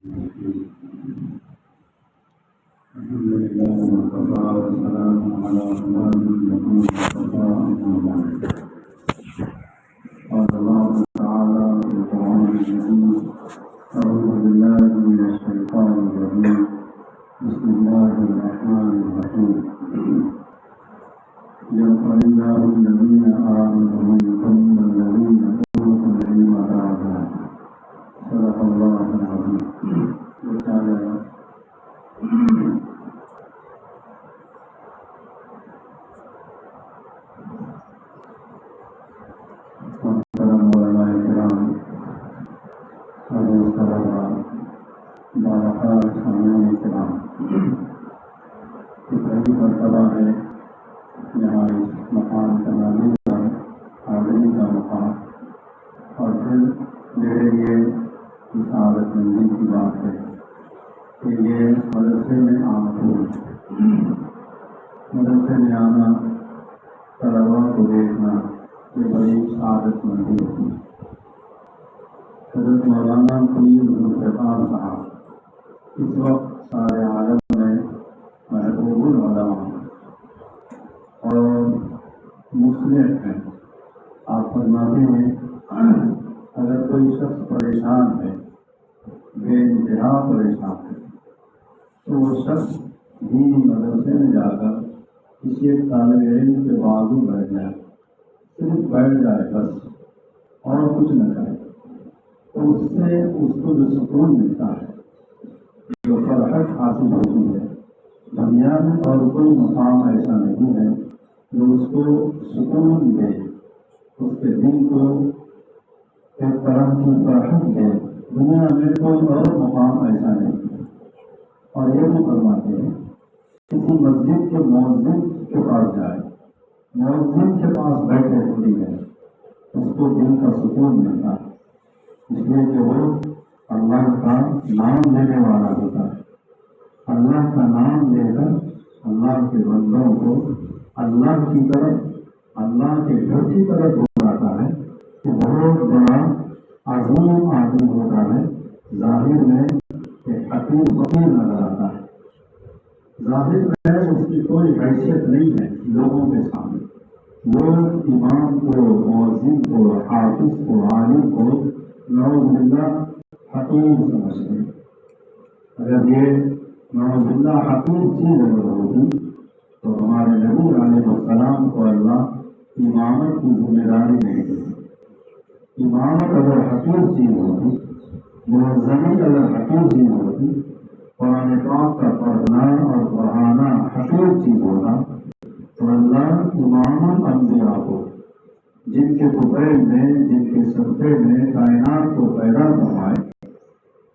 الحمد لله وكفى والسلام على عباده الذين اصطفى أما بعد. قال الله تعالى في القرآن الكريم: أعوذ بالله من الشيطان الرجيم. بسم الله الرحمن الرحيم. يرفع الله الذين آمنوا منكم والذين أوتوا العلم درجات. صدق الله العظيم. وتعالى پہلی مرتبہ ہے یہاں اس مقام تنازع پر حاضری کا مقام، اور پھر میرے لیے اس عادت مندی کی بات ہے کہ یہ مدرسے میں آنا، طلبا کو دیکھنا، یہ بڑی عادت مندی ہوتی ہے۔ حضرت مولانا پیر ذوالفقار صاحب اس وقت سارے عالم میں محبوب العلماء اور مصلح ہیں۔ آپ فرماتے ہیں اگر کوئی شخص پریشان ہے، بے انتہا پریشان ہے، تو وہ شخص بھی مدرسے میں جا کر کسی ایک طالب علم کے بازو بیٹھ جائے، صرف بیٹھ جائے بس، اور کچھ نہ کرے، تو اس سے اس کو جو سکون ملتا ہے، جو فرحت حاصل ہوتی ہے، دنیا میں اور کوئی مقام ایسا نہیں ہے جو اس کو سکون دے، اس کے دل کو ایک طرح کی فرحت دے۔ دنیا میں کوئی اور مقام ایسا نہیں ہے۔ اور یہ بھی فرماتے ہیں کسی مسجد کے مؤذن کے پاس جائے، مؤذن کے پاس بیٹھے تھوڑی ہے، اس کو دل کا سکون ملتا ہے، اس لیے کہ وہ اللہ کا نام لینے والا ہوتا ہے۔ اللہ کا نام لے کر اللہ کے بندوں کو اللہ کی طرف، اللہ کے گھر کی طرف بلاتا ہے، کہ بہت بڑا عظیم آدمی ہوتا ہے، ظاہر میں ایک حقیر فقیر نظر آتا ہے، ظاہر میں اس کی کوئی حیثیت نہیں ہے لوگوں کے سامنے۔ لوگ امام کو، مؤذن کو، حافظ کو، عالم کو نعوذ باللہ حقیر سمجھتے ہیں۔ اگر یہ نعوذ باللہ حقیر چیز اگر ہوگی تو ہمارے نبی علیہ السلام کو اللہ امامت کی ذمہ داری نہیں دے۔ امامت اگر حقیر چیز ہوگی، منظمی اگر حقیر چیز ہوگی، قرآن پاک کا پڑھنا اور پڑھانا حقیر چیز ہوگا، تو اللہ امام الانبیاء کو، جن کے طفیل میں، جن کے صدقے میں کائنات کو پیدا فرمائے،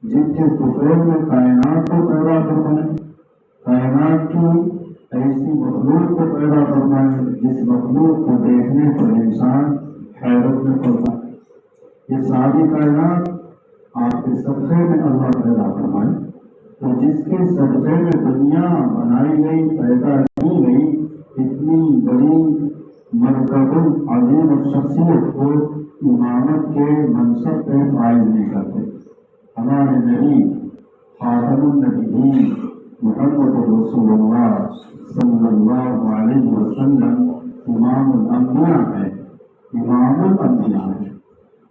جن کے طفیل میں کائنات کو پیدا فرمائے، کائنات کی ایسی مخلوق کو پیدا فرمائے جس مخلوق کو دیکھنے پر انسان حیرت میں پڑتا ہے۔ یہ ساری کائنات آپ کے صدقے میں اللہ پیدا فرمائے، تو جس کے صدقے میں دنیا بنائی گئی، پیدا کی گئی، اتنی بڑی مرتبہ عظیم شخصیت کو امامت کے منصب پہ فائز نہیں کرتے۔ ہمارے نبی خاتم النبیین محمد رسول اللہ صلی اللہ علیہ وسلم امام الانبیاء ہے، امام الانبیاء ہے۔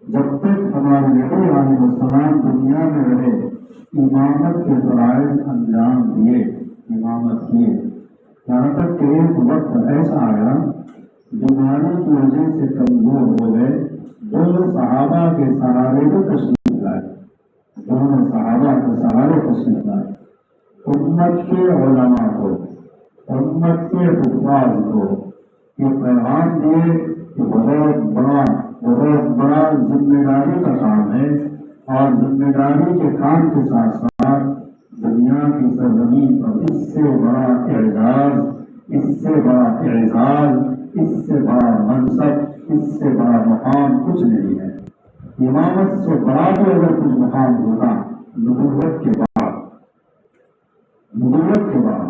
جب تک ہمارے نبی علیہ السلام دنیا میں رہے، امامت کے فرائض انجام دیے، امامت کیے، یہاں تک کہ ایک وقت ایسا آیا بیماری کی وجہ سے کمزور ہو گئے، دونوں صحابہ کے سہارے کو تشریف لائے، دونوں صحابہ کے سہارے تشریف لائے، امت کے علماء کو، امت کے حفاظ کو یہ پیغام دیے کہ بہت بڑا ذمہ داری کا کام ہے، اور ذمہ داری کے کام کے ساتھ ساتھ دنیا کی سرزمین پر اس سے بڑا اعزاز، اس سے بڑا منصب، اس سے بڑا مقام کچھ نہیں ہے۔ امامت سے بڑا بھی اگر کچھ مقام ہوتا نبوت کے بعد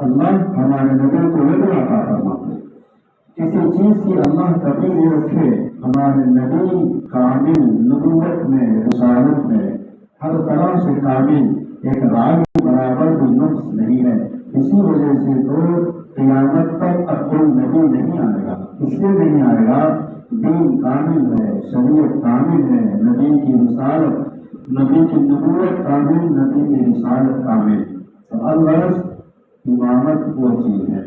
اللہ ہمارے نبی کو علم عطا فرماتے۔ کسی چیز کی اللہ کبھی نہیں رکھے، ہمارے نبی کامل نبوت میں، رسالت میں ہر طرح سے کامل، ایک راوی برابر بھی نقص نہیں ہے۔ اسی وجہ سے تو قیامت تک اب کوئی نبی نہیں آئے گا، اس لیے نہیں آئے گا دین کامل ہے، شریعت کامل ہے، نبی کی رسالت، نبی کی نبوت کامل، نبی کی رسالت کامل۔ تو الغرض امامت وہ چیز ہے۔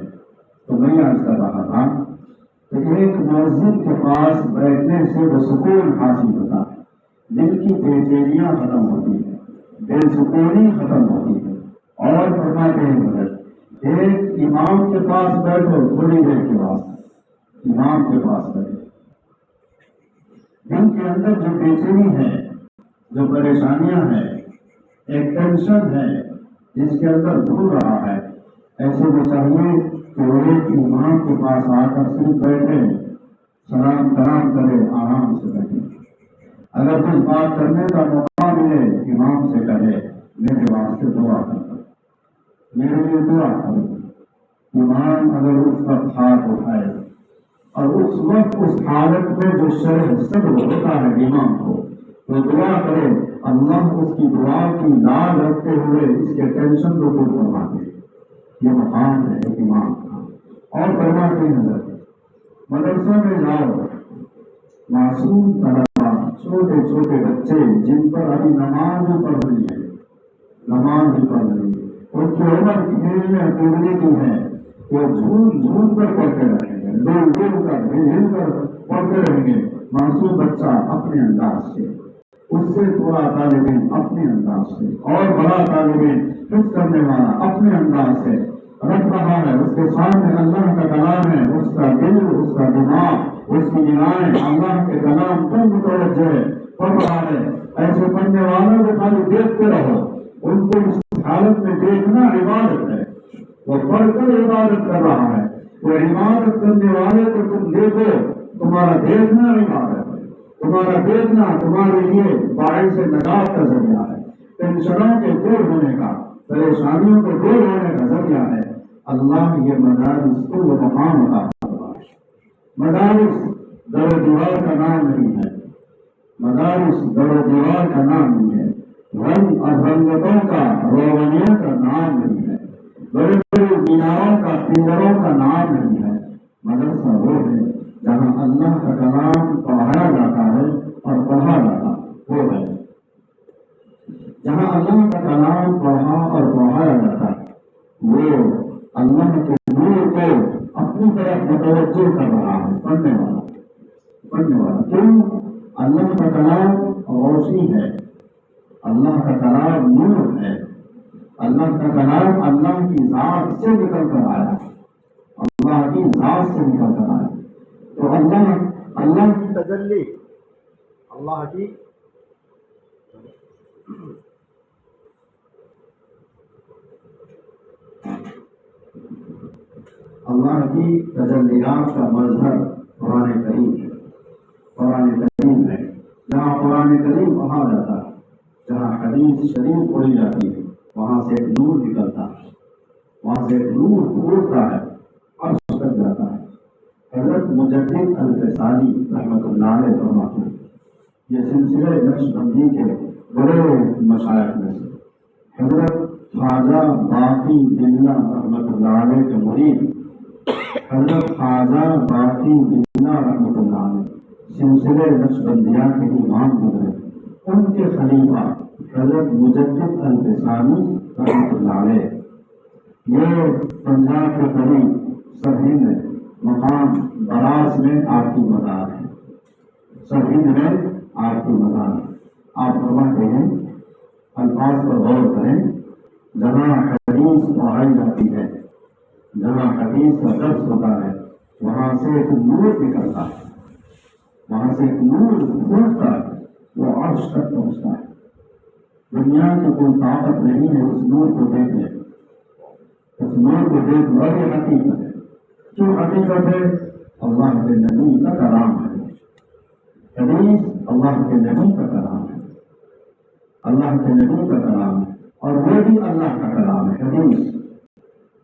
تو میں عرض کر رہا تھا کہ ایک مؤذن کے پاس بیٹھنے سے وہ سکون حاصل ہوتا ہے، دل کی بے چینیاں ختم ہوتی ہیں، بے سکونی ختم ہوتی ہے۔ اور فرماتے ہیں حضرت ایک امام کے پاس بیٹھو تھوڑی دیر کے بعد، امام کے پاس بیٹھو، دل کے اندر جو بے چینی ہے، جو پریشانیاں ہیں، ایک ٹینشن ہے جس کے اندر ڈھول رہا ہے، ایسے کو چاہیے کہ وہ ایک امام کے پاس آ کر صرف بیٹھے، سلام کرام کرے، آرام سے بیٹھے۔ اگر کچھ بات کرنے کا موقع ملے امام سے کہے میرے واسطے دعا کرو، میرے لیے دعا کرو۔ امام اگر اس وقت ہاتھ اٹھائے اور اس وقت اس حالت میں جو شرح صدر ہوتا ہے امام کو، وہ دعا کرے، اللہ اس کی دعا کی لاج رکھتے ہوئے اس کے ٹینشن کو دور کروا دے۔ یہ مقام ہے ایک امام کا۔ اور فرماتے ہیں حضرت مدرسہ میں جاؤ، معصوم طلبا، چھوٹے چھوٹے بچے جن پر ابھی نماز بھی پڑھ رہی ہے، نماز بھی پڑھ رہی ہے، ان کی عمر کھیلنے کودنے کی ہے، وہ جھوم جھوم کر پڑھتے رہیں گے، ڈول ڈول کر ہل ہل کر پڑھتے رہیں گے۔ معصوم بچہ اپنے انداز سے، اس سے تھوڑا طالب علم اپنے انداز سے، اور بڑا طالب علم حفظ کرنے والا اپنے انداز سے رکھ رہا ہے، اس کے سامنے اللہ کا کلام ہے، اس کا دل، اس کا دماغ، اس کی نگاہیں اللہ کے کلام پر متوجہ ہے، پڑھ رہا ہے۔ ایسے پڑھنے والوں کو خالی دیکھتے رہو، ان کو اس حالت میں دیکھنا عبادت ہے، وہ پڑھ کر عبادت کر رہا ہے۔ وہ عبادت کرنے والے کو تم دیکھو، تمہارا دیکھنا عبادت ہے، تمہارا دیکھنا تمہارے لیے باعث نجات کا ذریعہ ہے، ٹینشنوں کے دور ہونے کا، پریشانیوں کو دور ہونے کا ذریعہ ہے۔ اللہ یہ مدارس کو وہ مقام عطا فرمائے۔ مدارس در و دیوار کا نام نہیں ہے، مدارس در و دیوار کا نام نہیں ہے، رنگ اور رنگتوں کا، روانیوں کا نام نہیں ہے، بڑے بڑے میناروں کا، پنجروں کا نام نہیں ہے۔ مدرسہ وہ ہے جہاں اللہ کا کلام پڑھایا جاتا ہے اور پڑھا جاتا ہے، وہ ہے جہاں اللہ کا کلام پڑھا اور پڑھایا جاتا ہے، وہ اللہ کے نور کو اپنی طرف متوجہ کر رہا ہے پڑھنے والا۔ کیوں؟ اللہ کا کلام روشنی ہے، اللہ کا کلام نور ہے، اللہ کا کلام اللہ کی ذات سے نکل کر آیا، اللہ کی ذات سے نکل کر آیا۔ تو اللہ کی تجلی، اللہ کی تجلیات کا مظہر قرآن کریم ہے، قرآن کریم ہے۔ جہاں قرآن کریم پڑھا جاتا ہے، جہاں حدیث شریف پڑھی جاتی ہے، وہاں سے ایک نور نکلتا ہے، وہاں سے ایک نور پھوٹتا ہے، عرش تک جاتا ہے۔ حضرت مجدد الفسانی رحمۃ اللہ علیہ فرماتے ہیں، یہ سلسلہ نقشبندی کے بڑے مشائخ میں سے حضرت خواجہ باقی بلّہ رحمۃ اللہ علیہ کے مرید حضرت خواجہ باقی بلّہ رحمۃ اللہ علیہ سلسلہ نقشبندیہ کے امام گزرے، ان کے خلیفہ حضرت مجدد الفسانی رحمۃ اللہ علیہ، یہ پنجاب کے قریب سرہند مقام براس میں آپ کی مزار ہے، سرہند میں آپ کی مزار ہے۔ آپ فرماتے ہیں، الفاظ پر غور کریں، جہاں حدیث پڑھائی جاتی ہے، جہاں حدیث کا درس ہوتا ہے، وہاں سے ایک نور نکلتا ہے، وہاں سے ایک نور پھوٹتا ہے، وہ عرش تک پہنچتا ہے۔ دنیا کی کوئی طاقت نہیں ہے اس نور کو دیکھنے، اس نور کو دیکھ لو، یہ حقیقت ہے۔ کیوں حقیقت ہے؟ اللہ کے نبی کا کلام ہے، حدیث اللہ کے نبی کا کلام ہے، اللہ کے نبی کا کلام ہے، اور وہ بھی اللہ کا کلام ہے حدیث۔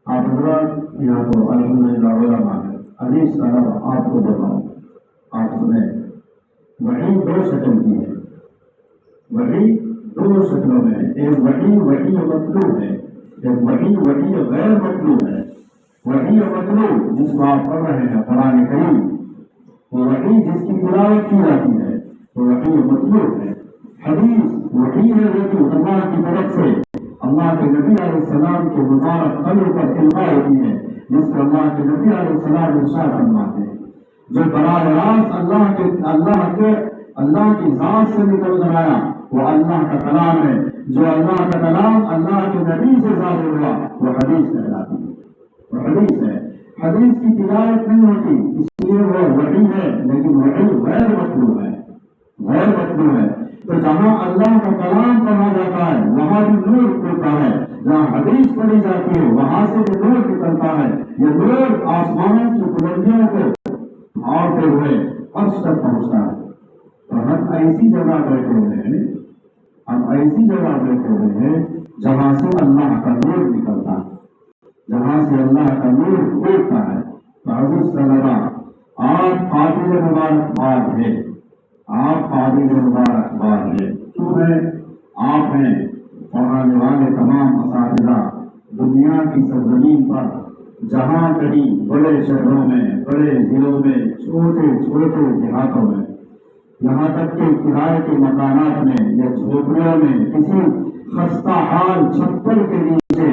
آپ حضرات یہاں تو الحمدللہ علماء ہے، حدیث کا نام آپ کو بتاؤں، آپ سنیں، وحی دو شکل کی ہے، وحی دو شکلوں میں، ایک وحی مطلوب ہے، ایک وحی غیر مطلوب ہے۔ وحی مطلوب جس کو آپ پڑھ رہے ہیں قرآن کریم، وہ وحی جس کی تلاوت کی جاتی ہے وہ وحی مطلوب ہے۔ حدیث وحی ہے جو اللہ کی طرف سے اللہ کے نبی علیہ السلام کے مبارک قلب پر القاء ہوتی ہے، جس کو اللہ کے نبی علیہ السلام ارشاد فرماتے ہیں، جو براہ راست اللہ کی ذات سے نکل کر آیا وہ اللہ کا کلام ہے۔ جو اللہ کا کلام اللہ کے نبی سے ظاہر ہوا وہ حدیث کہلاتی ہے، وہ حدیث ہے۔ حدیث کی تلاوت نہیں ہوتی اس لیے وہ وحی ہے، لیکن وحی غیر مطلوب ہے، غیر مطلوب ہے۔ تو جہاں اللہ کا کلام پڑھا جاتا ہے وہاں بھی نور کھلتا ہے، جہاں حدیث پڑھی جاتی ہے وہاں سے بھی نور نکلتا ہے۔ یہ نور آسمان کی بلندیوں کو بھاڑتے ہوئے عرش تک پہنچتا ہے۔ تو ہم ایسی جگہ بیٹھے ہوئے ہیں، ہم ایسی جگہ بیٹھے ہوئے ہیں جہاں سے اللہ کا نور نکلتا ہے، جہاں سے اللہ کا نور اٹھتا ہے۔ تو حضرت طلبا آپ قابل مبارکباد ہے، آپ قابل مبارکباد ہے۔ کیوں ہے؟ آپ ہیں پڑھانے والے تمام اساتذہ دنیا کی سرزمین پر جہاں کہیں بڑے شہروں میں، بڑے ضلعوں میں، چھوٹے چھوٹے دیہاتوں میں، یہاں تک کہ کرائے کے مکانات میں یا جھوپڑیوں میں کسی خستہ حال چھپر کے نیچے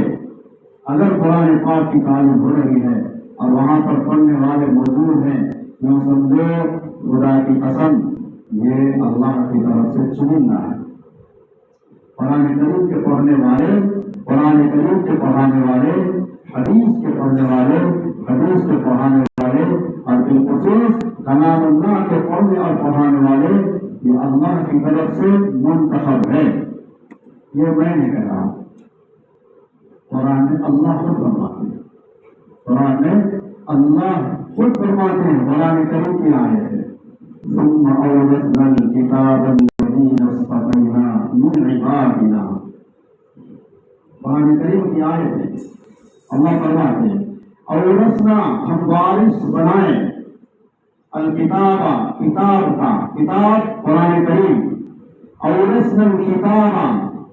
اگر قرآن پاک کی تعلیم ہو رہی ہے اور وہاں پر پڑھنے والے موجود ہیں، تو سمجھو خدا کی قسم یہ اللہ کی طرف سے چننا ہے۔ قرآن کریم کے پڑھنے والے، قرآن کریم کے پڑھانے والے، حدیث کے پڑھنے والے، حدیث کے پڑھانے والے اور بالخصوص کلام اللہ کے پڑھنے اور پڑھانے والے یہ اللہ کی طرف سے منتخب ہے۔ یہ میں نہیں کہہ رہا ہوں، قرآن میں اللہ خود فرماتے ہیں، قرآن میں اللہ خود فرماتے ہیں۔ قرآن کریم کی آیت ہے ثم اورثنا الكتاب الذين اصطفينا من عبادنا۔ قرآن کریم کی آیت ہے، اللہ فرماتے ہیں اورثنا ہم وارث بنائے الکتاب کتاب کا، کتاب قرآن کریم، اورثنا الکتاب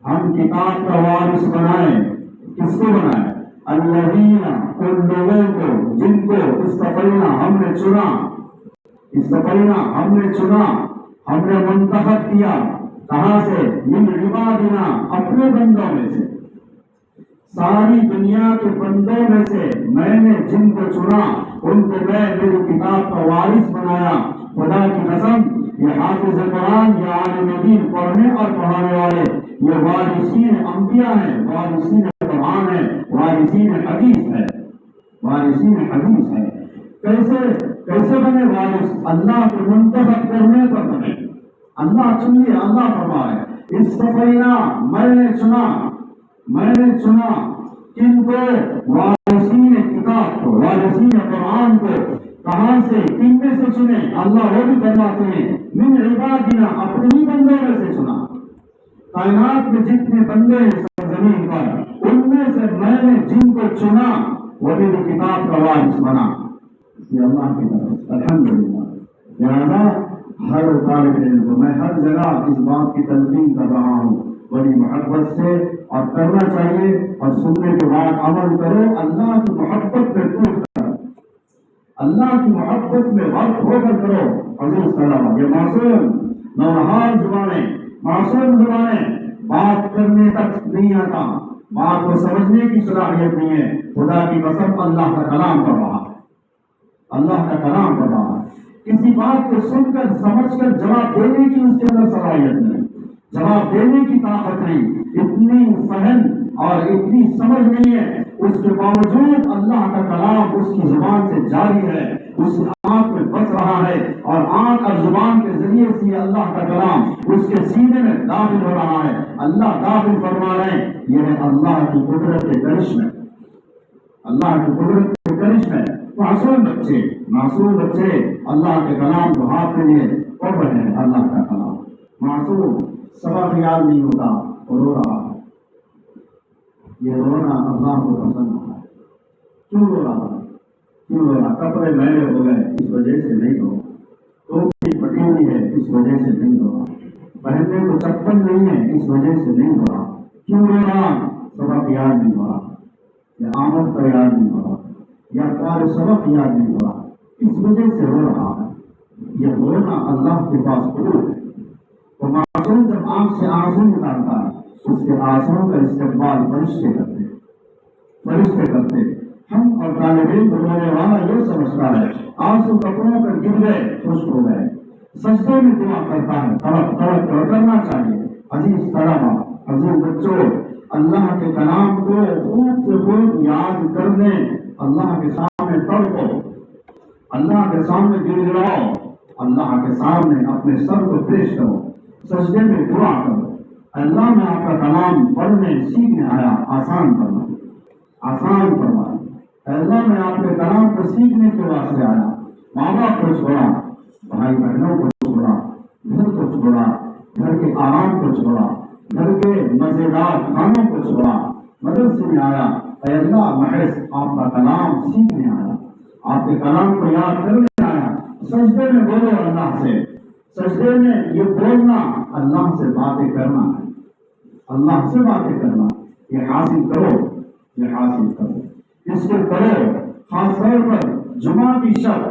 ہم کتاب کا وارث بنائے۔ کس کو بنائے؟ الذین ان لوگوں کو جن کو استفینا ہم نے چنا، استفینا ہم نے چنا، ہم نے منتخب کیا۔ کہاں سے؟ من عبادنا اپنے بندوں میں سے، ساری دنیا کے بندوں میں سے میں نے جن کو چنا ان کو میں میری کتاب کا وارث بنایا۔ خدا کی قسم یہ حافظ قرآن، یہ عالم دین، پڑھنے اور پڑھانے والے یہ وارثین انبیاء ہیں، وارثین قرآن ہے، وارثین حدیث ہے، وارثین حدیث ہے۔ کیسے بنے وارث؟ اللہ کو منتخب کرنے پر بنے۔ اللہ چن لیا، اللہ فرمائے استفینا میں نے چنا، میں نے چنا کن کو؟ وارثین کتاب کو، وارثین قرآن کو۔ کہاں سے؟ کن میں سے چنے؟ اللہ وہ بھی فرماتے ہیں من عبادنا اپنے ہی بندوں میں سے چنا۔ کائنات میں جتنے بندے ہیں زمین پر ان میں سے میں نے جن کو چنا وہ میری کتاب کا وارث بنا۔ یہ اللہ کی طرف الحمدللہ۔ لہذا ہر طالب علم کو میں ہر جگہ اس بات کی تلقین کر رہا ہوں بڑی محبت سے، اور کرنا چاہیے، اور سننے کے بعد عمل کرو۔ اللہ کی محبت میں ٹوٹ کر، اللہ کی محبت میں غرق ہو کر کرو۔ عزیز طلبہ یہ معصوم نورہار زبانیں، معصوم زبانیں، بات کرنے تک نہیں آتا، بات کو سمجھنے کی صلاحیت نہیں ہے۔ خدا کی قسم اللہ کا کلام پڑھ رہا ہے، اللہ کا کلام پڑھ رہا ہے۔ کسی بات کو سن کر سمجھ کر جواب دینے کی اس کے اندر صلاحیت نہیں، جواب دینے کی طاقت نہیں، اتنی فہم اور اتنی سمجھ نہیں ہے۔ اس کے باوجود اللہ کا کلام اس کی زبان سے جاری ہے، اس کی آنکھ میں بس رہا ہے، اور آنکھ اور زبان کے ذریعے سے اللہ کا کلام اس کے سینے میں داخل ہو رہا ہے۔ اللہ داخل فرما رہے ہیں، یہ ہے اللہ کی قدرت کے کرشمے، اللہ کی قدرت کے کرشمے۔ معصوم بچے، معصوم بچے اللہ کے کلام کو ہاتھ میں لیے پڑھ رہے ہیں، اللہ کا کلام۔ معصوم سبق یاد نہیں ہوتا اور رو رہا ہے، یہ رونا اللہ کو پسند ہے۔ کیوں رو رہا ہے؟ کیوں رو رہا؟ کپڑے میلے ہو گئے اس وجہ سے نہیں ہو، ٹوپی پھٹی ہوئی ہے اس وجہ سے نہیں ہو رہا، پہننے کو چپل نہیں ہے اس وجہ سے نہیں ہو رہا. کیوں رو رہا؟ سبق یاد نہیں ہو رہا، یا آمد کا یاد نہیں ہو رہا، یا قرآن سبق یاد نہیں ہو رہا، اس وجہ سے رو رہا ہے. یہ رونا اللہ کے پاس قبول ہے. تو معصوم جب آنکھ سے آنسو نکالتا ہے اس کے آنسوں کا استقبال فرشتے کرتے ہیں، فرشتے کرتے. ہم اور طالب علم رونے والا یہ سمجھتا ہے آنسو کپڑوں پر گر گئے خشک ہو گئے. سجدے میں دعا کرتا ہے، توقع کرنا چاہیے. عزیز طلبا، عزیز بچوں، اللہ کے کلام کو خوب سے خوب یاد کرنے، اللہ کے سامنے تڑپو، اللہ کے سامنے گر گراؤ، اللہ کے سامنے اپنے سر کو پیش کرو، سجدے میں دعا کرو. اللہ میں آپ کا کلام پڑھنے سیکھنے آیا، آسان فرمائے، آسان فرمائے. اللہ میں آپ کے کلام کو سیکھنے کے واسطے آیا. ماں باپ کو چھوڑا، بھائی بہنوں کو چھوڑا، گھر کو چھوڑا، گھر کے آرام کو چھوڑا، گھر کے مزیدار کھانوں کو چھوڑا، مدرسے میں آیا. اے اللہ محض آپ کا کلام سیکھنے آیا، آپ کے کلام کو یاد کرنے آیا. سجدے میں بولو اللہ سے، سجدے میں یہ بولنا اللہ سے باتیں کرنا ہے، اللہ سے باتیں کرنا. یہ حاصل کرو، یہ حاصل کرو، اس کو کرو. خاص طور پر جمعہ کی شب،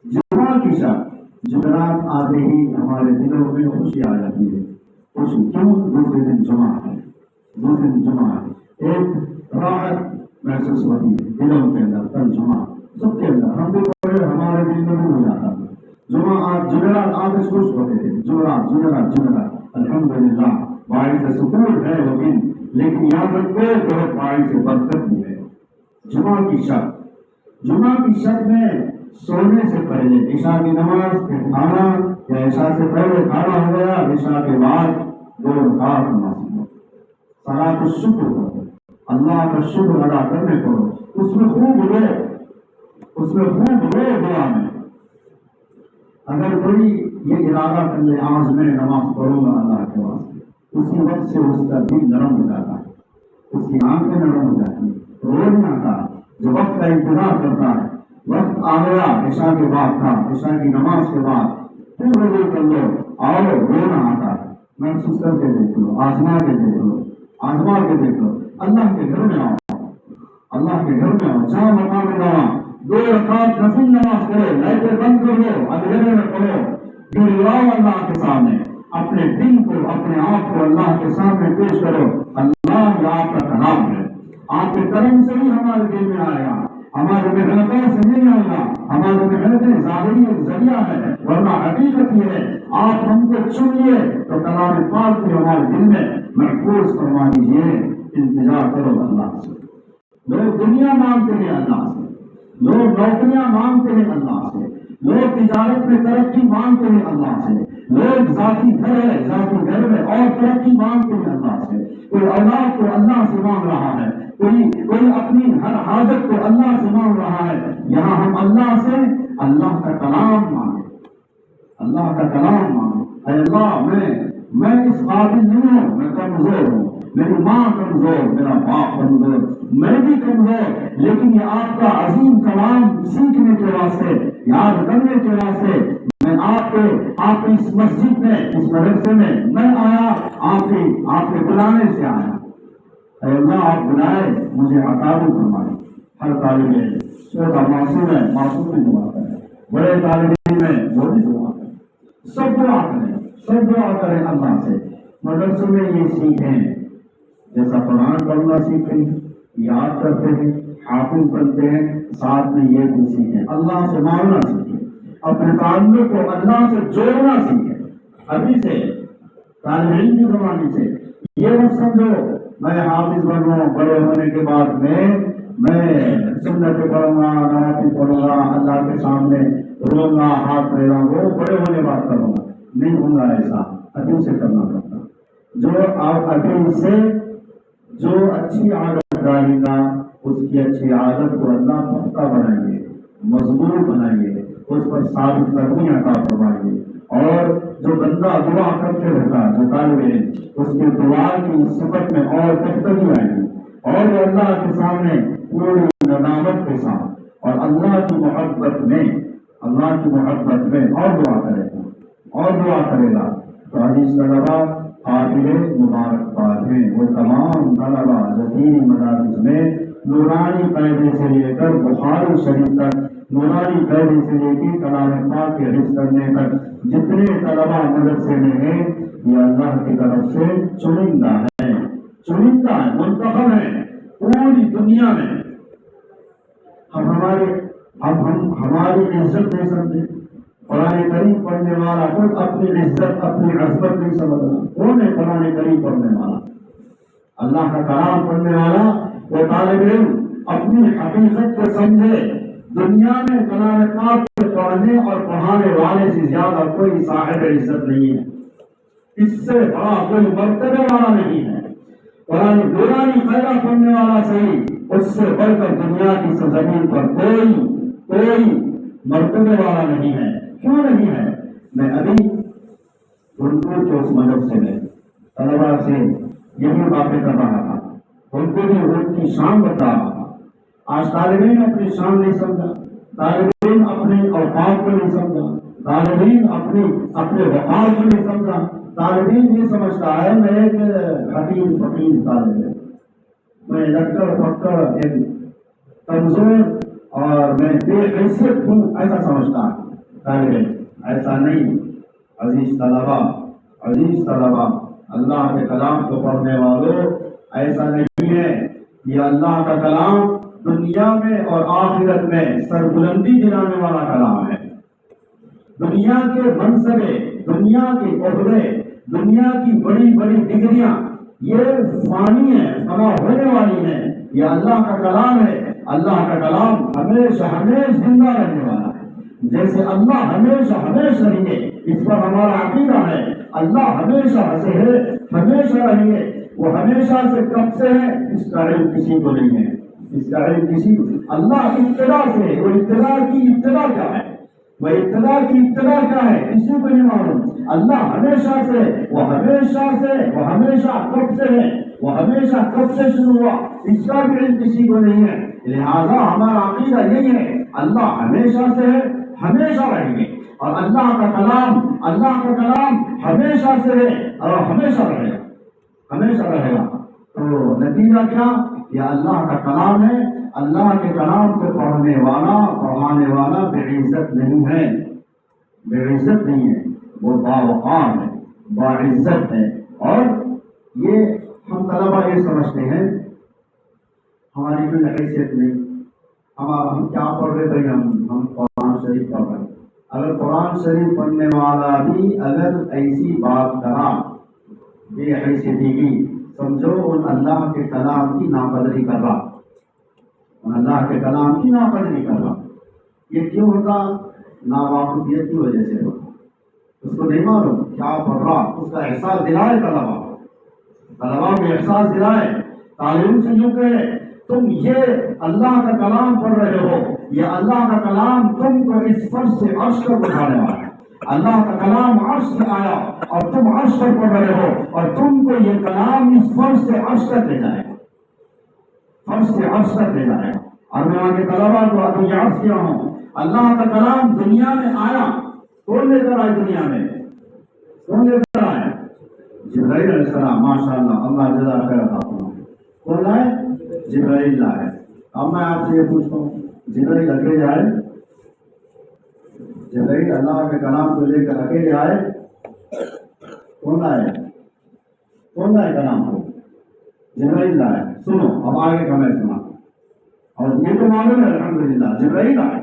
جمعہ کی شب، جمعرات آتے ہی ہمارے دلوں میں خوشی آ جاتی ہے. خوشی کیوں؟ دوسرے دن جمعہ ہے، دوسرے دن جمعہ ہے. ایک راحت محسوس ہوتی ہے دلوں کے اندر. کل جمعہ سب کے اندر، ہم بھی پڑھے، ہمارے دل میں بھی ہو جاتا ہے. جمعہ آج جمعرات آتے خوش ہوتے تھے، جمعرات جمعرات جمعرات. الحمدللہ باعث سکون ہے وہ دن، لیکن یاد رکھو بہت باعث برکت بھی ہے. جمعہ کی شب، جمعہ کی شب میں سونے سے پہلے عشاء کی نماز کے کھانا، یا عشاء سے پہلے کھانا ہو گیا، عشاء کے بعد 2 رکعت نماز پڑھو، صلاۃ الشکر کرو، اللہ کا شکر ادا کرنے پڑھو. اس میں خوب رو، اس میں خوب رو دعا میں. اگر کوئی یہ ارادہ کر لے آج میں نماز پڑھوں گا اللہ کے واسطے، اسی وقت سے اس کا دل نرم ہو جاتا ہے، اس کی آنکھیں نرم ہو جاتی ہیں. رو نہیں آتا جو وقت کا انتظار کرتا ہے. وقت آ گیا عشاء کے بعد کا، عشاء کی نماز کے بعد پھر رجوع کر لو، اور رونا آتا ہے. محسوس کر کے دیکھ لو، آزما کے دیکھ لو، آزما کے دیکھ لو. اللہ کے گھر میں آؤ، اللہ کے گھر میں آؤ، جہاں مقام جانا، 2 رکعت نفل نماز کرو، لائٹیں بند کر لو، اندھیرے میں پڑھو، گر لاؤ اللہ کے سامنے، اپنے دل کو، اپنے آپ کو اللہ کے سامنے پیش کرو. اللہ یہ آپ کا کلام ہے، آپ کے کرم سے ہی ہمارے دل میں آئے گا، ہماری محنتوں سے نہیں آئے گا. ہماری محنتیں ظاہری ایک ذریعہ ہے، ورنہ حقیقت یہ ہے آپ ہم کو چن لیے تو کلام پاک کو ہمارے دل میں محفوظ فرما دیجیے. انتظار کرو اللہ سے. لوگ دنیا مانگتے ہیں اللہ سے، لوگ نوکریاں مانگتے ہیں اللہ سے، لوگ تجارت میں ترقی مانگتے ہیں اللہ سے، لوگ ذاتی گھر ہے، ذاتی گھر میں اور ترقی مانگتے ہیں اللہ سے. کوئی اولاد کو اللہ سے مانگ رہا ہے، کوئی اپنی ہر حاجت کو اللہ سے مانگ رہا ہے. یہاں ہم اللہ سے اللہ کا کلام مانگے، اللہ کا کلام مانگے. اے اللہ میں اس قابل نہیں ہوں، میں کمزور ہوں، میری ماں کمزور، میرا باپ کمزور، میں بھی کمزور، لیکن یہ آپ کا عظیم کلام سیکھنے کے واسطے، یاد کرنے کے واسطے میں آپ کے اس مسجد میں، اس مدرسے میں آیا، آپ کے بلانے سے آیا. اے اللہ آپ بلائے، مجھے عطا فرمائے. ہر طالب علم چھوٹا معصوم ہے، معصوم بھی دعا کرے، بڑے طالب علم ہے وہ بھی دعا کرے، سب دعا کریں، سب دعا کریں اللہ سے. مدرسے میں یہ سیکھیں، جیسا قرآن پڑھنا سیکھیں، یاد کرتے ہیں، حافظ بنتے ہیں، ساتھ میں یہ بھی سیکھیں اللہ سے مانگنا سیکھیں، اپنے تعلق کو اللہ سے جوڑنا سیکھیں. ابھی سے طالب علم کے زمانے سے یہ مت سمجھو میں حافظ بنوں، بڑے ہونے کے بعد میں سنت پڑھوں گا، نماز پڑھوں گا، اللہ کے سامنے رو گا، ہاتھ پھیلاؤں گا، وہ بڑے ہونے بعد کروں گا. نہیں ہوگا ایسا، ابھی سے کرنا پڑتا. جو آپ ابھی سے جو اچھی عادت ڈالیں گا، اس کی اچھی عادت کو اللہ پختہ بنائیں گے، مضبوط بنائیں گے، اس پر ثابت قدمی عطا فرمائیں گے. اور جو بندہ دعا کرتے رہتا ہے، جو طالب علم، اس کے دعا کی صفت میں اور بہتری آئے گی، اور وہ اللہ کے سامنے پوری ندامت کے ساتھ اور اللہ کی محبت میں اور دعا کرے گا، اور دعا کرے گا. تو عزیز طلبا قابل مبارکباد ہیں وہ تمام طلبا جو دینی مدارس میں نورانی قاعدے سے لے کر بخاری شریف تک، نورانی قاعدے سے لے کے کلام پاک کے حفظ کرنے تک جتنے طلبا مدرسے میں ہیں یہ اللہ کی طرف سے چنندہ ہے، چنندہ ہے، منتخب ہے پوری دنیا میں۔ ہماری عزت نہیں سمجھے، قرآن کریم پڑھنے والا خود اپنی عزت اپنی عظمت نہیں سمجھنا۔ کون ہے قرآن کریم پڑھنے والا؟ اللہ کا کلام پڑھنے والا وہ طالب علم اپنی حقیقت کو سمجھے۔ دنیا میں کلام پاک کو پڑھنے اور پڑھانے والے سے زیادہ کوئی صاحب عزت نہیں ہے، اس سے بڑا کوئی مرتبے والا نہیں ہے۔ قرآن نورانی قاعدہ پڑھنے والا صحیح، اس سے بڑھ کر دنیا کی زمین پر کوئی مرتبے والا نہیں ہے۔ کیوں نہیں ہے؟ میں ابھی گنٹور کے اس مدرسے میں طلبا سے یہی باتیں کر رہا تھا، ان کو بھی ان کی شان بتا رہا تھا۔ آج طالب علم اپنی شان نہیں سمجھا، طالب علم اپنے اوقات کو نہیں سمجھا، طالب علم اپنے وقار کو نہیں سمجھا، طالب علم یہ سمجھتا ہے میں ایک حقیر فقیر طالب علم، میں لکڑ پکڑ ایک کمزور اور میں بے حیثیت ہوں، ایسا سمجھتا ہے طالب علم۔ ایسا نہیں عزیز طلبا، اللہ کے کلام کو پڑھنے والوں ایسا نہیں ہے۔ یہ اللہ کا کلام دنیا میں اور آخرت میں سربلندی دلانے والا کلام ہے۔ دنیا کے منصبے، دنیا کے عہدے، دنیا کی بڑی بڑی ڈگریاں یہ فانی ہیں، فنا ہونے والی ہیں۔ یہ اللہ کا کلام ہے، اللہ کا کلام ہمیشہ زندہ رہنے والا ہے۔ جیسے اللہ ہمیشہ رہیں گے، اس پر ہمارا عقیدہ ہے۔ اللہ ہمیشہ سے ہے، ہمیشہ رہیں گے۔ وہ ہمیشہ سے کب سے ہے اس کا علم کسی کو نہیں ہے، اس کا علم کسی کو۔ اللہ ابتدا سے، وہ ابتدا کی ابتدا کیا ہے، وہ ابتدا کی ابتدا کیا ہے کسی کو نہیں معلوم۔ اللہ ہمیشہ سے، وہ ہمیشہ کب سے ہے، وہ ہمیشہ کب سے شروع ہوا، اس کا بھی علم کسی کو نہیں ہے۔ لہذا ہمارا عقیدہ یہی ہے، اللہ ہمیشہ سے ہے، ہمیشہ رہیں گے، اور اللہ کا کلام ہمیشہ سے ہے اور ہمیشہ رہے گا۔ تو نتیجہ کیا؟ یہ اللہ کا کلام ہے۔ اللہ کے کلام کو پڑھنے والا پڑھانے والا بے عزت نہیں ہے، وہ باوقار ہے، باعزت ہے۔ اور یہ ہم طلبا یہ سمجھتے ہیں ہماری کوئی حیثیت نہیں، ہم کیا پڑھ رہے تھے، ہم قرآن شریف پڑھ رہے ہیں۔ اگر قرآن شریف پڑھنے والا بھی اگر ایسی بات کرا بے حیثیتی کی، سمجھو ان اللہ کے کلام کی ناقدری کر رہا، اللہ کے کلام کی ناقدری کر رہا۔ یہ کیوں ہوتا؟ ناواقفیت کی وجہ سے ہوتا، اس کو نہیں معلوم کیا پڑھ رہا، اس کا احساس دلائے طلبا میں احساس دلائے، تعلیم سے یوں کہ تم یہ اللہ کا کلام پڑھ رہے ہو، یہ اللہ کا کلام تم کو اس فرش سے عرش تک اٹھانے والا ہے۔ اللہ کا کلام عرش سے آیا اور تم عرش پر پڑھ رہے ہو، اور تم کو یہ کلام اس فرش سے عرش تک لے جائے گا، فرش سے عرش تک لے جائے گا۔ اور میں آگے طلبا کو ابھی عرض کیا ہوں، اللہ کا کلام دنیا میں آیا، کون لے کر آئے دنیا میں؟ کون لے کر آئے؟ جبرائیل علیہ السلام، ماشاء اللہ، اللہ جزا خیر عطا فرمائے۔ کون لائے؟ جبرائیل لائے۔ اب میں آپ سے یہ پوچھتا ہوں، جبرائیل اکیلے آئے؟ جبرائیل اللہ کے کلام کو لے کر اکیلے آئے؟ کون لائے کلام کو؟ جبرائیل لائے۔ سنو اب آگے کا میں سنا، اور یہ تو معلوم ہے الحمدللہ جبرائیل آئے،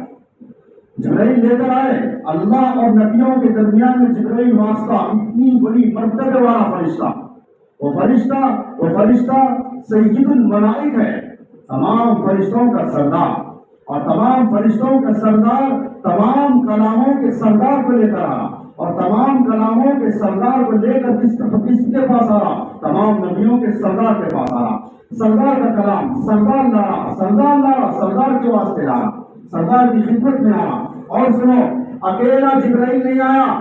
جبرائیل لے کر آئے۔ اللہ اور نبیوں کے درمیان میں جبرائیل واسطہ، اتنی بڑی مرتبے والا فرشتہ، وہ فرشتہ سید الملائک ہے، تمام فرشتوں کا سردار، اور تمام فرشتوں کا سردار تمام کلاموں کے سردار کو لے کر آ رہا، اور تمام کلاموں کے سردار کو لے کر کس کے پاس آ رہا؟ تمام نبیوں کے سردار کے پاس آ رہا۔ سردار کا کلام سردار لا رہا، سردار کے واسطے لا رہا، سردار کی خدمت میں آ رہا۔ اور سنو، اکیلا جبرائیل نہیں آیا،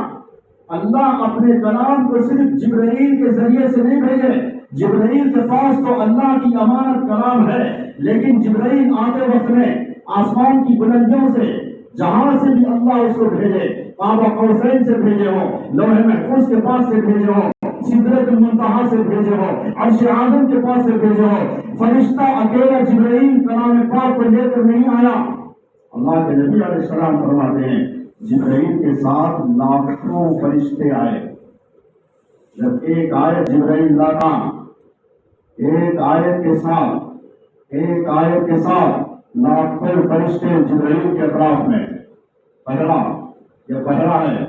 اللہ اپنے کلام کو صرف جبرائیل کے ذریعے سے نہیں بھیجے۔ جبرائیل کے پاس تو اللہ کی امانت کلام ہے، لیکن جبرائیل آتے وقت میں آسمان کی بلندیوں سے جہاں سے بھی اللہ اس کو بھیجے، قاب قوسین سے بھیجے ہو، لوح محفوظ کے پاس سے بھیجے ہو، سدرۃ المنتہا سے بھیجے ہو، عرش اعظم کے پاس سے بھیجے ہو، فرشتہ اکیلا جبرائیل کلام پاک کو لے کر نہیں آیا۔ اللہ کے نبی علیہ السلام فرماتے ہیں جبرائیل کے ساتھ لاکھوں فرشتے آئے۔ جب ایک آیت جبرائیل لاتا، ایک آیت کے ساتھ لاکھوں فرشتے جبرائیل کے اطراف میں۔ پہلا ہے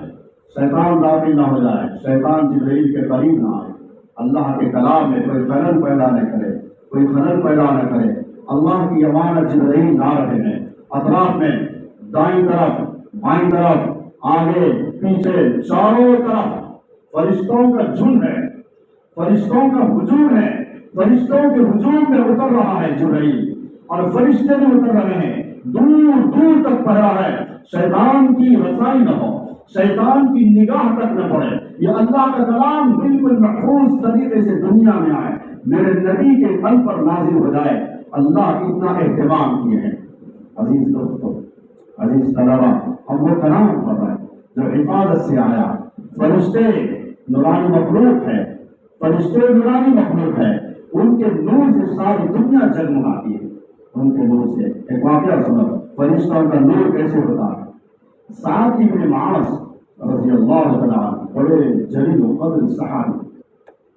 شیطان داخل نہ ہو جائے، شیطان جبرائیل کے قریب نہ آئے، اللہ کے کلام میں کوئی خلل پیدا نہ کرے، اللہ کی امانت جبرائیل لا رہے ہیں۔ اطراف میں دائیں طرف، بائیں طرف، آگے پیچھے، چاروں طرف فرشتوں کا جھنڈ ہے، فرشتوں کا ہجوم ہے، فرشتوں کے ہجوم میں اتر رہا ہے جبرائیل، اور فرشتے بھی اتر رہے ہیں، دور دور تک پہرا ہے، شیطان کی رسائی نہ ہو، شیطان کی نگاہ تک نہ پڑے، یہ اللہ کا کلام بالکل محفوظ طریقے سے دنیا میں آئے، میرے نبی کے قلب پر نازل ہو جائے۔ اللہ اتنا اہتمام کیے ہیں۔ عزیز دوستو، عزیز طلبہ، ہم وہ کلام پڑھ رہے ہیں جو حفاظت سے آیا۔ فرشتے نورانی مخلوق ہے، فرشتے نورانی مخلوق ہے، ان کے نور سے ساری دنیا جگمگاتی ہے، ان کے نور سے۔ ایک واقعہ سنو، فرشتوں کا نور کیسے ہوتا ہے۔ سعد بن معاذ رضی اللہ تعالیٰ عنہ بڑے جلیل و قدر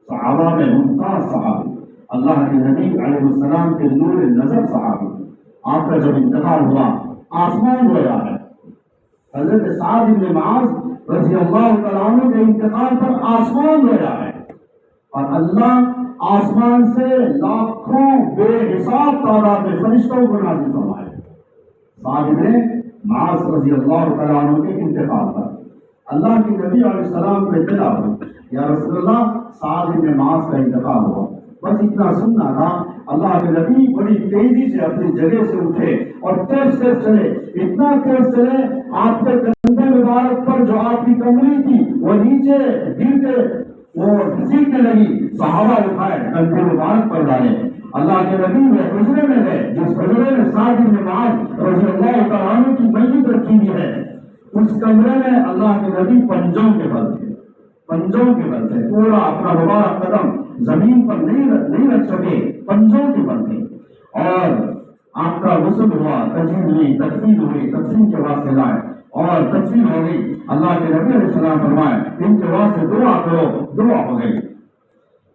صحابہ میں ممتاز صحابی، اللہ کے نبی علیہ السلام کے نور نظر صحابی۔ آپ کا جب انتقال ہوا آسمان رویا ہے۔ حضرت سعد بن معاذ رضی اللہ تعالیٰ عنہ کے انتقال پر آسمان رویا ہے، اور اللہ آسمان سے لاکھوں بے حساب تعداد میں فرشتوں کو نازل فرمائے۔ سعد بن معاذ رضی اللہ تعالیٰ عنہ کے انتقال پر اللہ کے نبی علیہ السلام کو اطلاع ہوئی، یا رسول اللہ سعد بن معاذ کا انتقال ہوا۔ بس اتنا سننا تھا، اللہ کے نبی بڑی تیزی سے اپنی جگہ سے اٹھے اور تیز چلے، اتنا تیز چلے آپ کے کندھے مبارک پر جو آپ کی کمری تھی وہ نیچے گر کے وہ گھسیٹنے لگی، صحابہ اٹھائے کندھے مبارک پر ڈالے۔ اللہ کے نبی وہ حجرے میں گئے جس حجرے میں سعد بن معاذ رضی اللہ تعالیٰ عنہ کی میت رکھی ہوئی ہے، اس کمرے میں اللہ کے نبی پنجوں کے بل تھے، پورا اپنا مبارک قدم زمین پر نہیں رکھ سکے، پنجوں کے بل تھے، اور آپ کا غسل ہوا، تجہیز ہوئی، تقسیم کے واسطے لائے اور تقسیم ہو گئی۔ اللہ کے نبی علیہ السلام فرمائے ان کے واسطے دعا کرو، دعا ہو گئی۔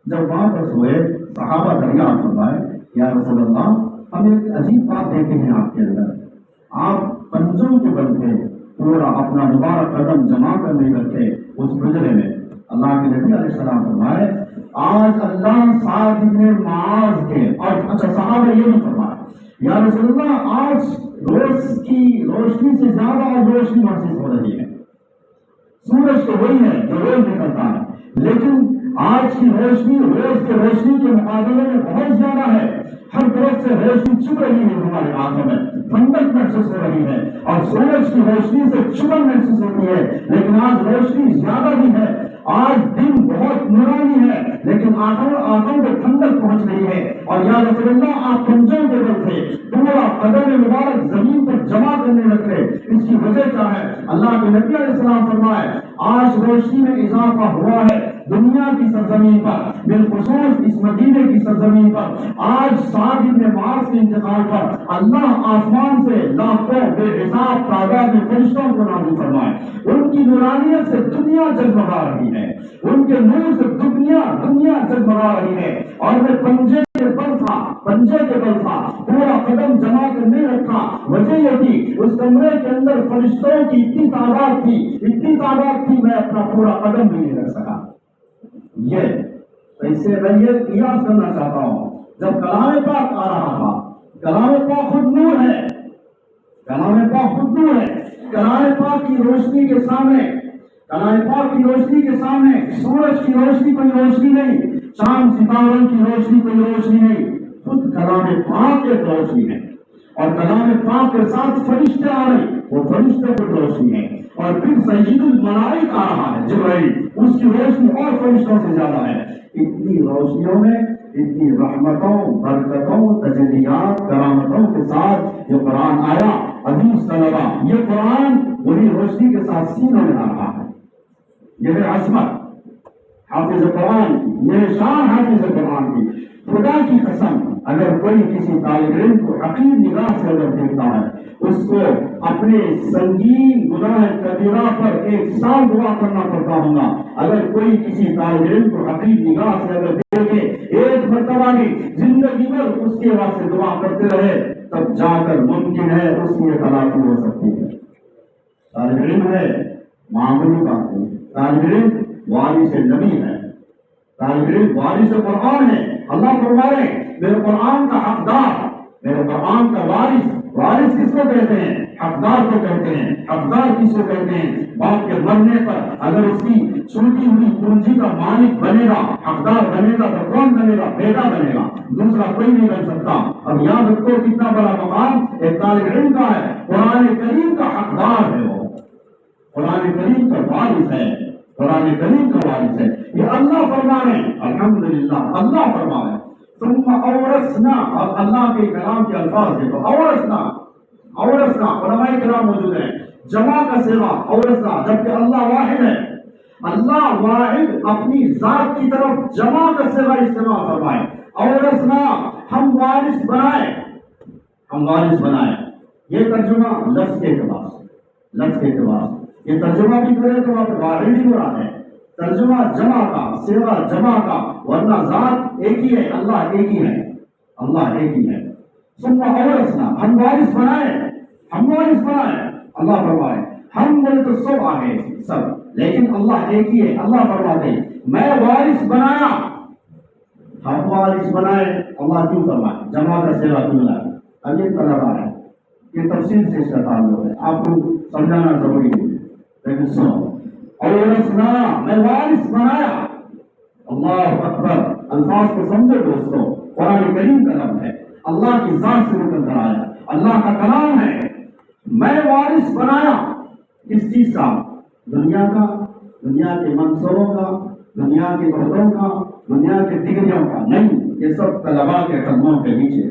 جب واپس ہوئے صحابہ دریافت فرمائے، یا رسول اللہ ہم ایک عجیب بات دیکھے ہیں آپ کے اندر، آپ پنجوں کے بل تھے، پورا اپنا مبارک قدم جما کر نہیں رکھے اس حجرے میں۔ اللہ کے نبی علیہ السلام فرمائے آج اللہ سعد بن معاذ کے، اور اچھا صحابہ یہ بھی فرمائے یا رسول اللہ آج روز کی روشنی سے زیادہ اور روشنی محسوس ہو رہی ہے، سورج تو وہی ہے جو روز نکلتا ہے، لیکن آج کی روشنی روز کے روشنی کے مقابلے میں بہت زیادہ ہے، ہر طرف سے روشنی چھپ رہی ہے، ہمارے آنکھوں میں ٹھنڈک محسوس ہو رہی ہے، اور سورج کی روشنی سے چبن محسوس ہوتی ہے، لیکن آج روشنی زیادہ بھی ہے، آج دن بہت نورانی ہے، لیکن آنکھوں کو ٹھنڈک پہنچ رہی ہے۔ اور یا رسول اللہ آپ پنجوں کے بل تھے، پورا قدم مبارک زمین پر جمع کرنے لگے، اس کی وجہ کیا ہے؟ اللہ کے نبی علیہ السلام فرمائے آج روشنی میں اضافہ ہوا ہے دنیا کی سرزمین پر، بالخصوص اس مدینے کی سرزمین پر۔ آج سعد بن معاذ کے انتقال پر اللہ آسمان سے لاکھوں بے حساب تعداد میں فرشتوں کو نازل فرمائے، ان کی نورانیت سے دنیا جگمگا رہی ہے، ان کے نور سے دنیا جگمگا رہی ہے، اور میں پنجے کے بل تھا، پورا قدم جما کر نہیں رکھا، وجہ یہ تھی اس کمرے کے اندر فرشتوں کی اتنی تعداد تھی میں اپنا پورا قدم بھی نہیں رکھ سکا۔ یہ ایسے میں یہ قیاس کرنا چاہتا ہوں، جب کلام پاک آ رہا تھا، کلام پاک خود نور ہے، کلام پاک کی روشنی کے سامنے سورج کی روشنی کوئی روشنی نہیں، چاند ستاروں کی روشنی کوئی روشنی نہیں، خود کلام پاک ایک روشنی ہے، اور کلام پاک کے ساتھ فرشتے آ رہے، وہ فرشتے کو روشنی ہے، اور پھر سید الملائک آ رہا ہے جبرائیل، اس کی روشنی اور فرشتوں سے زیادہ ہے۔ اتنی روشنیوں میں اتنی رحمتوں، برکتوں، تجلیات، کرامتوں کے ساتھ یہ قرآن آیا۔ عزیز طلبا، یہ قرآن وہی روشنی کے ساتھ سینوں میں آ رہا ہے. یہ ہے عظمت حافظ قرآن کی، یہ شان حافظ قرآن کی. خدا کی قسم اگر کوئی کسی طالب علم کو حقیر نگاہ سے اگر دیکھتا ہے، اس کو اپنے سنگین گناہ کبیرہ پر 1 سال دعا کرنا پڑتا ہوگا. اگر کوئی کسی طالب علم کو حقیر نگاہ سے اگر دیکھے، ایک مرتبہ بھی زندگی بھر اس کے واسطے دعا کرتے رہے، تب جا کر ممکن ہے اس کی تلافی ہو سکتی ہے. طالب علم ہے معمولی بات نہیں. طالب علم وارث نبی ہے، طالب علم وارث قرآن ہے. اللہ فرما رہے ہیں میرے قرآن کا حقدار، میرے قرآن کا وارث. وارث کس کو کہتے ہیں؟ حقدار کو کہتے ہیں. حقدار کس کو کہتے ہیں؟ باپ کے مرنے پر اگر اس کی چھوٹی ہوئی پونجی کا مالک بنے گا، حقدار بنے گا تو کون بنے گا؟ بیٹا بنے گا، دوسرا کوئی نہیں بن سکتا. اب یاد رکھو کتنا بڑا مقام ایک طالب علم کا ہے. قرآن کریم کا حقدار ہے، وہ قرآن کریم کا وارث ہے، قرآن کریم کا وارث ہے. یہ اللہ فرما رہے ہیں. الحمدللہ اللہ فرما رہے ہیں ثم اورثنا. اور اللہ کے کلام کے الفاظ دیکھو، اورثنا اورثنا. علماء کرام موجود ہیں، جمع کا صیغہ اورثنا، جبکہ اللہ واحد ہے. اللہ واحد اپنی ذات کی طرف جمع کا صیغہ استعمال فرمائے. اورثنا ہم وارث بنائے، ہم وارث بنائے. یہ ترجمہ لفظ کے اعتبار سے، لفظ کے اعتبار سے یہ ترجمہ بھی کرے تو آپ واحد ہی مراد ہے. ترجمہ جمع کا، صیغہ جمع کا، ورنہ ذات ایک ہی ہے، اللہ ایک ہی ہے، اللہ ایک ہی ہے. ثم اورثنا ہم وارث بنائے، ہم وارث بنائے. اللہ فرمائے ہم بولے تو سب آگے سب، لیکن اللہ ایک ہی ہے. اللہ فرماتے میں وارث بنایا، ہم وارث بنائے. اللہ کیوں فرمائے؟ جمع کا صیغہ کیوں لائے؟ اب یہ طلبہ ہے، یہ تفصیل سے اس کا تعلق ہے، آپ کو سمجھانا ضروری ہے. لیکن سنو، اورثنا میں وارث بنایا. اللہ اکبر. الفاظ کو سمجھو دوستو، قرآن کریم کا لفظ ہے، اللہ کی ذات سے نکل کر آیا، اللہ کا کلام ہے. میں وارث بنایا کس چیز کا؟ دنیا کا، دنیا کے منصبوں کا، دنیا کے عہدوں کا، دنیا کے ڈگریوں کا نہیں. یہ سب طلباء کے قدموں کے نیچے،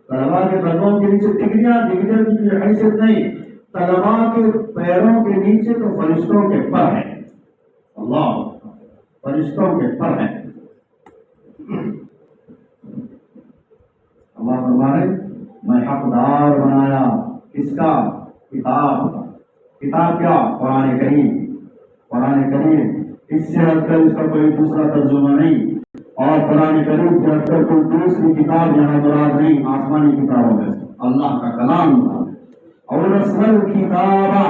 طلباء کے قدموں کے نیچے ڈگریاں، ڈگریوں کی حیثیت نہیں. طلباء کے پیروں کے نیچے تو فرشتوں کے پر ہے. اللہ، فرشتوں کے پر ہے. اللہ فرمائے میں حقدار بنایا کس کا؟ کتاب کا. کتاب کیا؟ قرآن کریم. قرآن کریم اس سے ہٹ کر اس کا کوئی دوسرا ترجمہ نہیں، اور قرآن کریم سے ہٹ کر کوئی دوسری کتاب یہاں مراد نہیں. آسمانی کتابوں میں اللہ کا کلام مراد. اور رسول کتابہ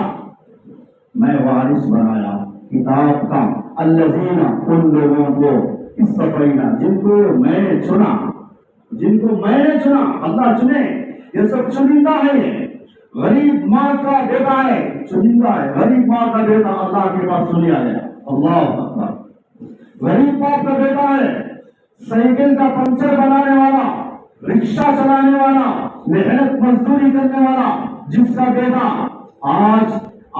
میں وارث بنایا کتاب کا. الذین ان لوگوں کو استفینا جن کو میں نے چنا، جن کو میں نے چنا. اللہ چنے، یہ سب چنندہ ہے. یہ غریب ماں کا بیٹا ہے، چنندہ ہے. غریب ماں کا بیٹا اللہ کے پاس چن لیا گیا. اللہ اکبر. غریب ماں کا بیٹا ہے، سائیکل کا پنچر بنانے والا، رکشہ چلانے والا، محنت مزدوری کرنے والا، جس کا بیٹا آج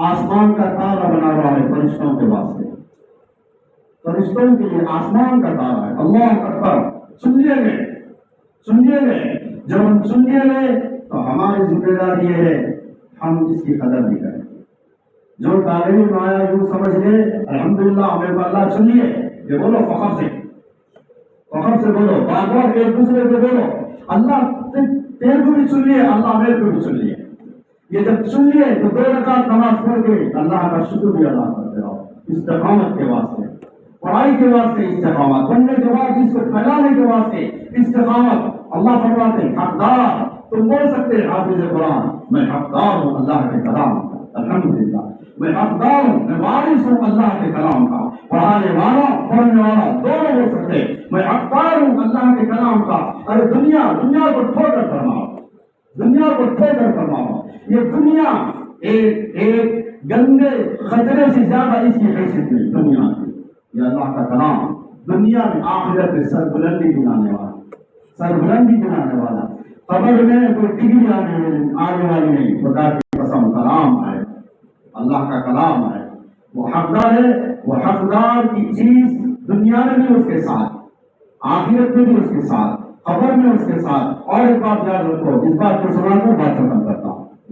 آسمان کا تارا بنا رہا ہے فرشتوں کے واسطے، فرشتوں کے لیے آسمان کا تارا ہے. اللہ اکبر. سن لیے گئے، سن لیے گئے. جب ہم سن لیے گئے تو ہماری ذمہ داری یہ ہے ہم اس کی قدر بھی کریں. جو تعلیم میں آیا یوں سمجھ لے الحمدللہ میرے کو اللہ چن لیے. یہ بولو فخر سے، فخر سے بولو، بار بار ایک دوسرے کو بولو اللہ تیرے کو بھی چن لیے، اللہ میرے کو بھی چن لیے. یہ جب چن لیے تو 2 رکعت نماز پڑھ کے اللہ کا شکر بھی ادا کرتے رہو. استقامت کے واسطے، پڑھائی کے واسطے استقامت، پڑھنے کے بعد اس کو پھیلانے کے واسطے استقامت. اللہ فرماتے ہیں حقدار. تم بول سکتے ہیں حافظ قرآن میں حقدار ہوں اللہ کے کلام کا. الحمدللہ میں حقدار ہوں، میں وارث ہوں اللہ کے کلام کا. پڑھانے والا پڑھنے والا دونوں ہو سکتے. میں حقدار ہوں اللہ کے کلام کا. ارے دنیا کو ٹھوکر فرماؤ، دنیا کو ٹھوکر فرماؤ. یہ دنیا ایک گندے خطرے سے زیادہ اس کی حیثیت نہیں. دنیا کی یہ اللہ کا کلام دنیا میں آخرت میں سربلندی دلانے والا، سربلندی دلانے والا. قبر میں کوئی ڈگری آنے والی نہیں. خدا کی قسم کلام ہے، اللہ کا کلام ہے. وہ حقدار ہے. وہ حقدار کی چیز دنیا میں بھی اس کے ساتھ، آخرت میں بھی اس کے ساتھ، قبر میں اس کے ساتھ. اور ایک بات یاد رکھو، اس بات کو سنا کر بات ختم کرتا ہوں.